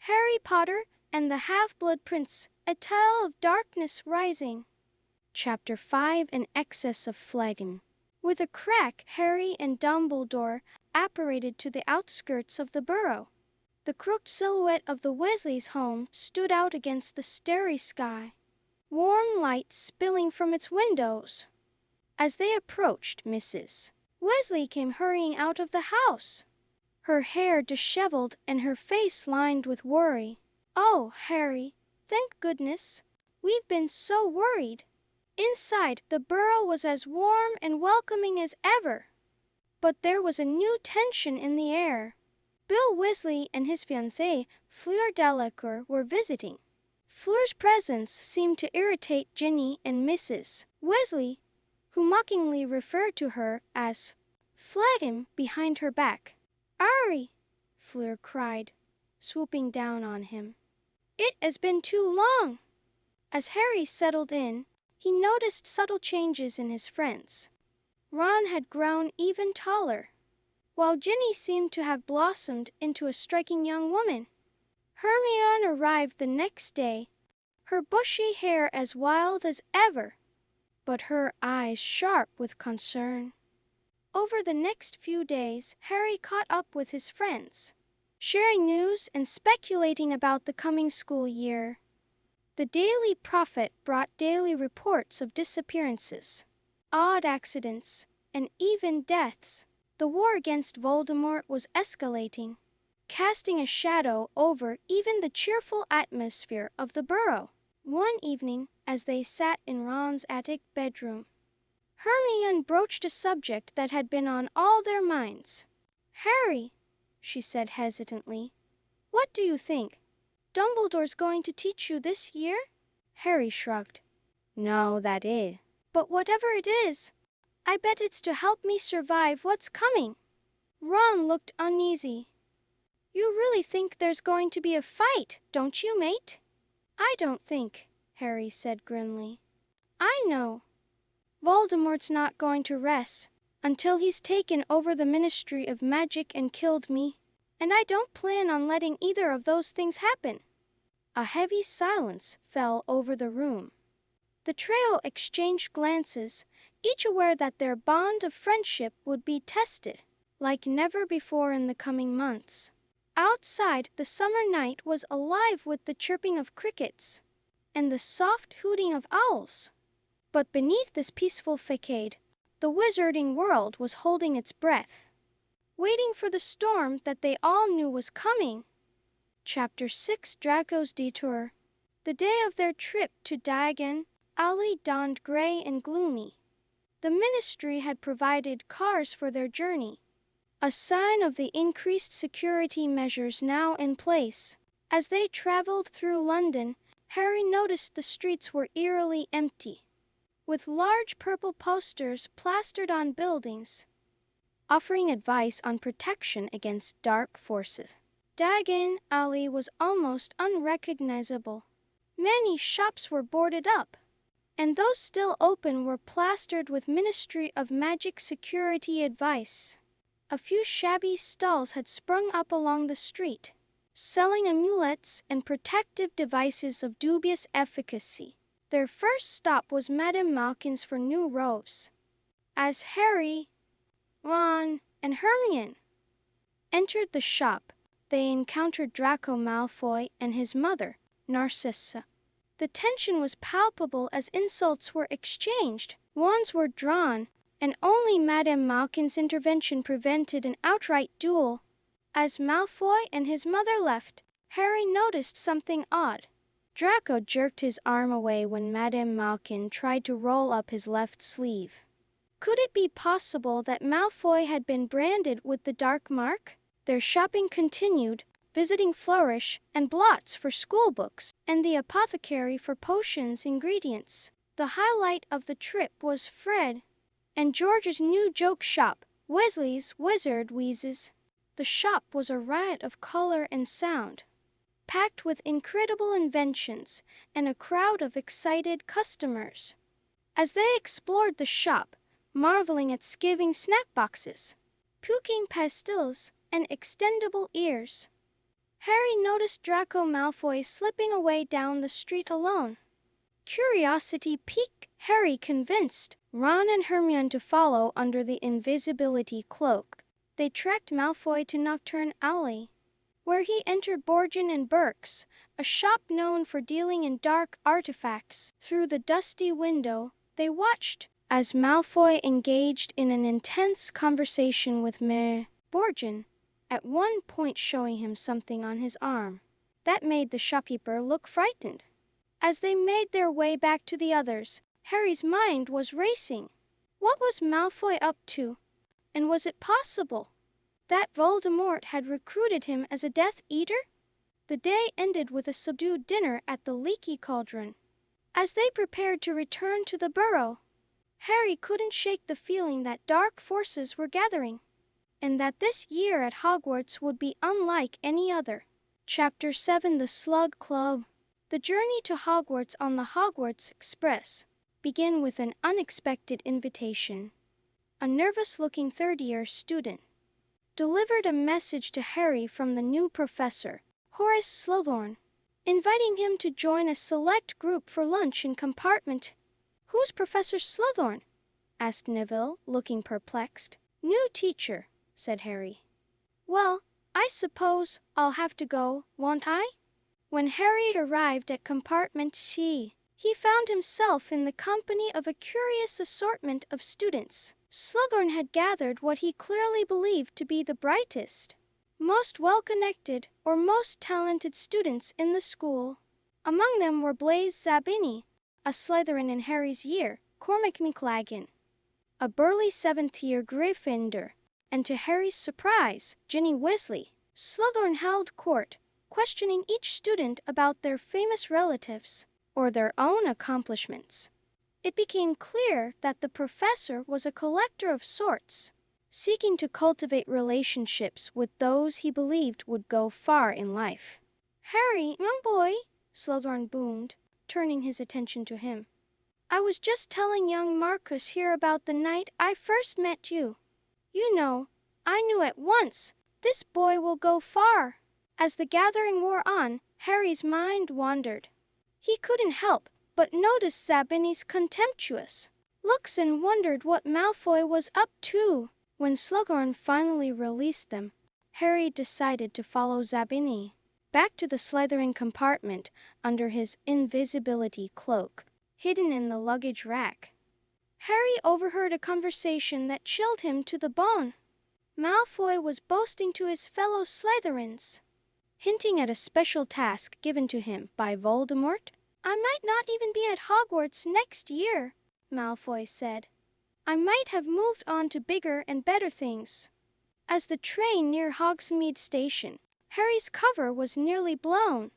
Harry Potter and the Half-Blood Prince, A Tale of Darkness Rising. Chapter 5, An Excess of Phlegm. With a crack, Harry and Dumbledore apparated to the outskirts of the burrow. The crooked silhouette of the Weasleys' home stood out against the starry sky, warm light spilling from its windows. As they approached, Mrs. Weasley came hurrying out of the house, her hair disheveled and her face lined with worry. "Oh, Harry, thank goodness. We've been so worried." Inside, the burrow was as warm and welcoming as ever. But there was a new tension in the air. Bill Weasley and his fiancée, Fleur Delacour, were visiting. Fleur's presence seemed to irritate Ginny and Mrs. Weasley, who mockingly referred to her as Phlegm behind her back. "Harry!" Fleur cried, swooping down on him. "It has been too long." As Harry settled in, he noticed subtle changes in his friends. Ron had grown even taller, while Ginny seemed to have blossomed into a striking young woman. Hermione arrived the next day, her bushy hair as wild as ever, but her eyes sharp with concern. Over the next few days, Harry caught up with his friends, sharing news and speculating about the coming school year. The Daily Prophet brought daily reports of disappearances, odd accidents, and even deaths. The war against Voldemort was escalating, casting a shadow over even the cheerful atmosphere of the burrow. One evening, as they sat in Ron's attic bedroom, Hermione broached a subject that had been on all their minds. "Harry," she said hesitantly, "what do you think? Dumbledore's going to teach you this year?" Harry shrugged. "No, that is. But whatever it is, I bet it's to help me survive what's coming." Ron looked uneasy. "You really think there's going to be a fight, don't you, mate?" "I don't think," Harry said grimly. "I know. Voldemort's not going to rest until he's taken over the Ministry of Magic and killed me, and I don't plan on letting either of those things happen." A heavy silence fell over the room. The trio exchanged glances, each aware that their bond of friendship would be tested like never before in the coming months. Outside, the summer night was alive with the chirping of crickets and the soft hooting of owls. But beneath this peaceful facade, the wizarding world was holding its breath, waiting for the storm that they all knew was coming. Chapter 6, Draco's Detour. The day of their trip to Diagon Alley dawned gray and gloomy. The Ministry had provided cars for their journey, a sign of the increased security measures now in place. As they traveled through London, Harry noticed the streets were eerily empty, with large purple posters plastered on buildings, offering advice on protection against dark forces. Diagon Alley was almost unrecognizable. Many shops were boarded up, and those still open were plastered with Ministry of Magic security advice. A few shabby stalls had sprung up along the street, selling amulets and protective devices of dubious efficacy. Their first stop was Madame Malkin's for new robes. As Harry, Ron, and Hermione entered the shop, they encountered Draco Malfoy and his mother, Narcissa. The tension was palpable as insults were exchanged, wands were drawn, and only Madame Malkin's intervention prevented an outright duel. As Malfoy and his mother left, Harry noticed something odd. Draco jerked his arm away when Madame Malkin tried to roll up his left sleeve. Could it be possible that Malfoy had been branded with the Dark Mark? Their shopping continued, visiting Flourish and Blotts for schoolbooks, and the apothecary for potions ingredients. The highlight of the trip was Fred and George's new joke shop, Weasley's Wizard Wheezes. The shop was a riot of color and sound, packed with incredible inventions and a crowd of excited customers. As they explored the shop, marveling at skiving snack boxes, puking pastilles, and extendable ears, Harry noticed Draco Malfoy slipping away down the street alone. Curiosity piqued Harry, convinced Ron and Hermione to follow under the invisibility cloak. They tracked Malfoy to Nocturne Alley, where he entered Borgin and Burke's, a shop known for dealing in dark artifacts. Through the dusty window, they watched as Malfoy engaged in an intense conversation with Borgin, at one point showing him something on his arm that made the shopkeeper look frightened. As they made their way back to the others, Harry's mind was racing. What was Malfoy up to? And was it possible that Voldemort had recruited him as a Death Eater? The day ended with a subdued dinner at the Leaky Cauldron. As they prepared to return to the burrow, Harry couldn't shake the feeling that dark forces were gathering, and that this year at Hogwarts would be unlike any other. Chapter 7: The Slug Club. The journey to Hogwarts on the Hogwarts Express began with an unexpected invitation. A nervous-looking third-year student delivered a message to Harry from the new professor, Horace Slughorn, inviting him to join a select group for lunch in compartment. "Who's Professor Slughorn?" asked Neville, looking perplexed. "New teacher," said Harry. "Well, I suppose I'll have to go, won't I?" When Harry arrived at compartment C, he found himself in the company of a curious assortment of students. Slughorn had gathered what he clearly believed to be the brightest, most well-connected, or most talented students in the school. Among them were Blaise Zabini, a Slytherin in Harry's year, Cormac McLaggen, a burly seventh-year Gryffindor, and to Harry's surprise, Ginny Weasley. Slughorn held court, questioning each student about their famous relatives or their own accomplishments. It became clear that the professor was a collector of sorts, seeking to cultivate relationships with those he believed would go far in life. "Harry, my boy," Slughorn boomed, turning his attention to him, "I was just telling young Marcus here about the night I first met you. You know, I knew at once, this boy will go far." As the gathering wore on, Harry's mind wandered. He couldn't help but notice Zabini's contemptuous looks and wondered what Malfoy was up to. When Slughorn finally released them, Harry decided to follow Zabini back to the Slytherin compartment under his invisibility cloak, hidden in the luggage rack. Harry overheard a conversation that chilled him to the bone. Malfoy was boasting to his fellow Slytherins, hinting at a special task given to him by Voldemort. "I might not even be at Hogwarts next year," Malfoy said. "I might have moved on to bigger and better things." As the train neared Hogsmeade Station, Harry's cover was nearly blown.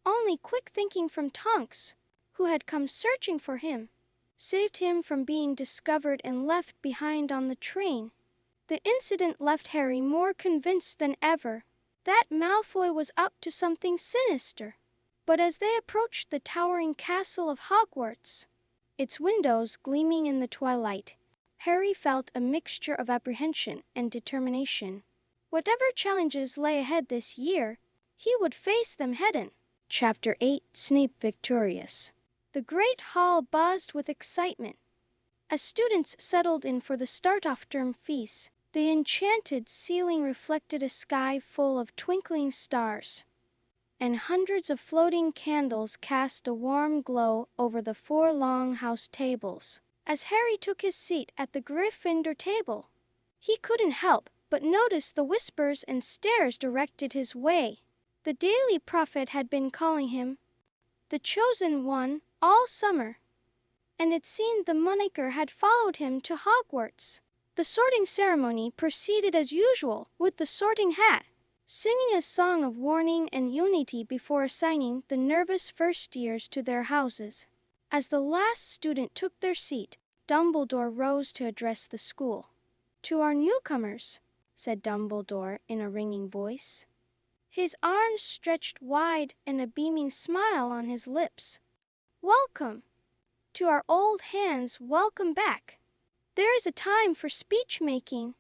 Only quick thinking from Tonks, who had come searching for him, saved him from being discovered and left behind on the train. The incident left Harry more convinced than ever that Malfoy was up to something sinister. But as they approached the towering castle of Hogwarts, its windows gleaming in the twilight, Harry felt a mixture of apprehension and determination. Whatever challenges lay ahead this year, he would face them head-on. Chapter 8: Snape Victorious. The great hall buzzed with excitement. As students settled in for the start-off term feast, the enchanted ceiling reflected a sky full of twinkling stars, and hundreds of floating candles cast a warm glow over the 4 long house tables. As Harry took his seat at the Gryffindor table, he couldn't help but notice the whispers and stares directed his way. The Daily Prophet had been calling him the Chosen One all summer, and it seemed the moniker had followed him to Hogwarts. The sorting ceremony proceeded as usual, with the sorting hat singing a song of warning and unity before assigning the nervous first-years to their houses. As the last student took their seat, Dumbledore rose to address the school. "To our newcomers," said Dumbledore in a ringing voice, his arms stretched wide and a beaming smile on his lips. "Welcome. To our old hands, welcome back. There is a time for speech-making,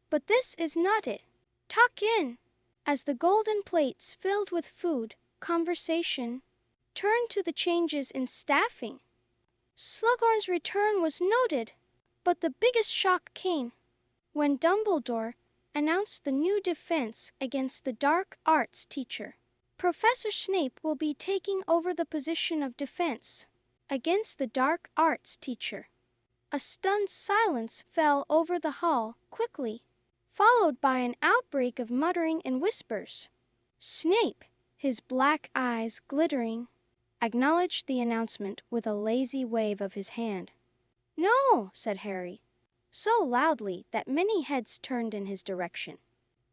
but this is not it. Tuck in. As the golden plates filled with food, conversation turned to the changes in staffing. Slughorn's return was noted, but the biggest shock came when Dumbledore announced the new defense against the dark arts teacher. Professor Snape will be taking over the position of defense against the dark arts teacher. A stunned silence fell over the hall quickly, followed by an outbreak of muttering and whispers. Snape, his black eyes glittering, acknowledged the announcement with a lazy wave of his hand. "No," said Harry, so loudly that many heads turned in his direction.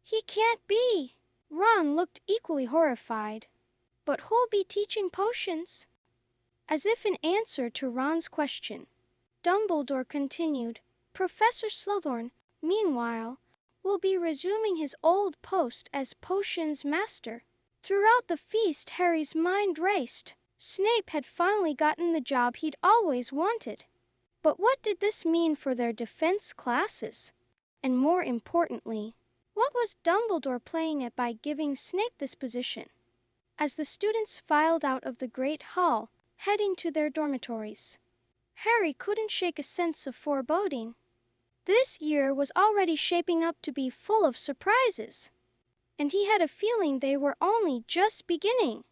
"He can't be." Ron looked equally horrified. "But who'll be teaching potions?" As if in answer to Ron's question, Dumbledore continued, "Professor Slughorn, meanwhile, will be resuming his old post as potions master." Throughout the feast, Harry's mind raced. Snape had finally gotten the job he'd always wanted. But what did this mean for their defense classes? And more importantly, what was Dumbledore playing at by giving Snape this position? As the students filed out of the Great Hall, heading to their dormitories, Harry couldn't shake a sense of foreboding. This year was already shaping up to be full of surprises, and he had a feeling they were only just beginning.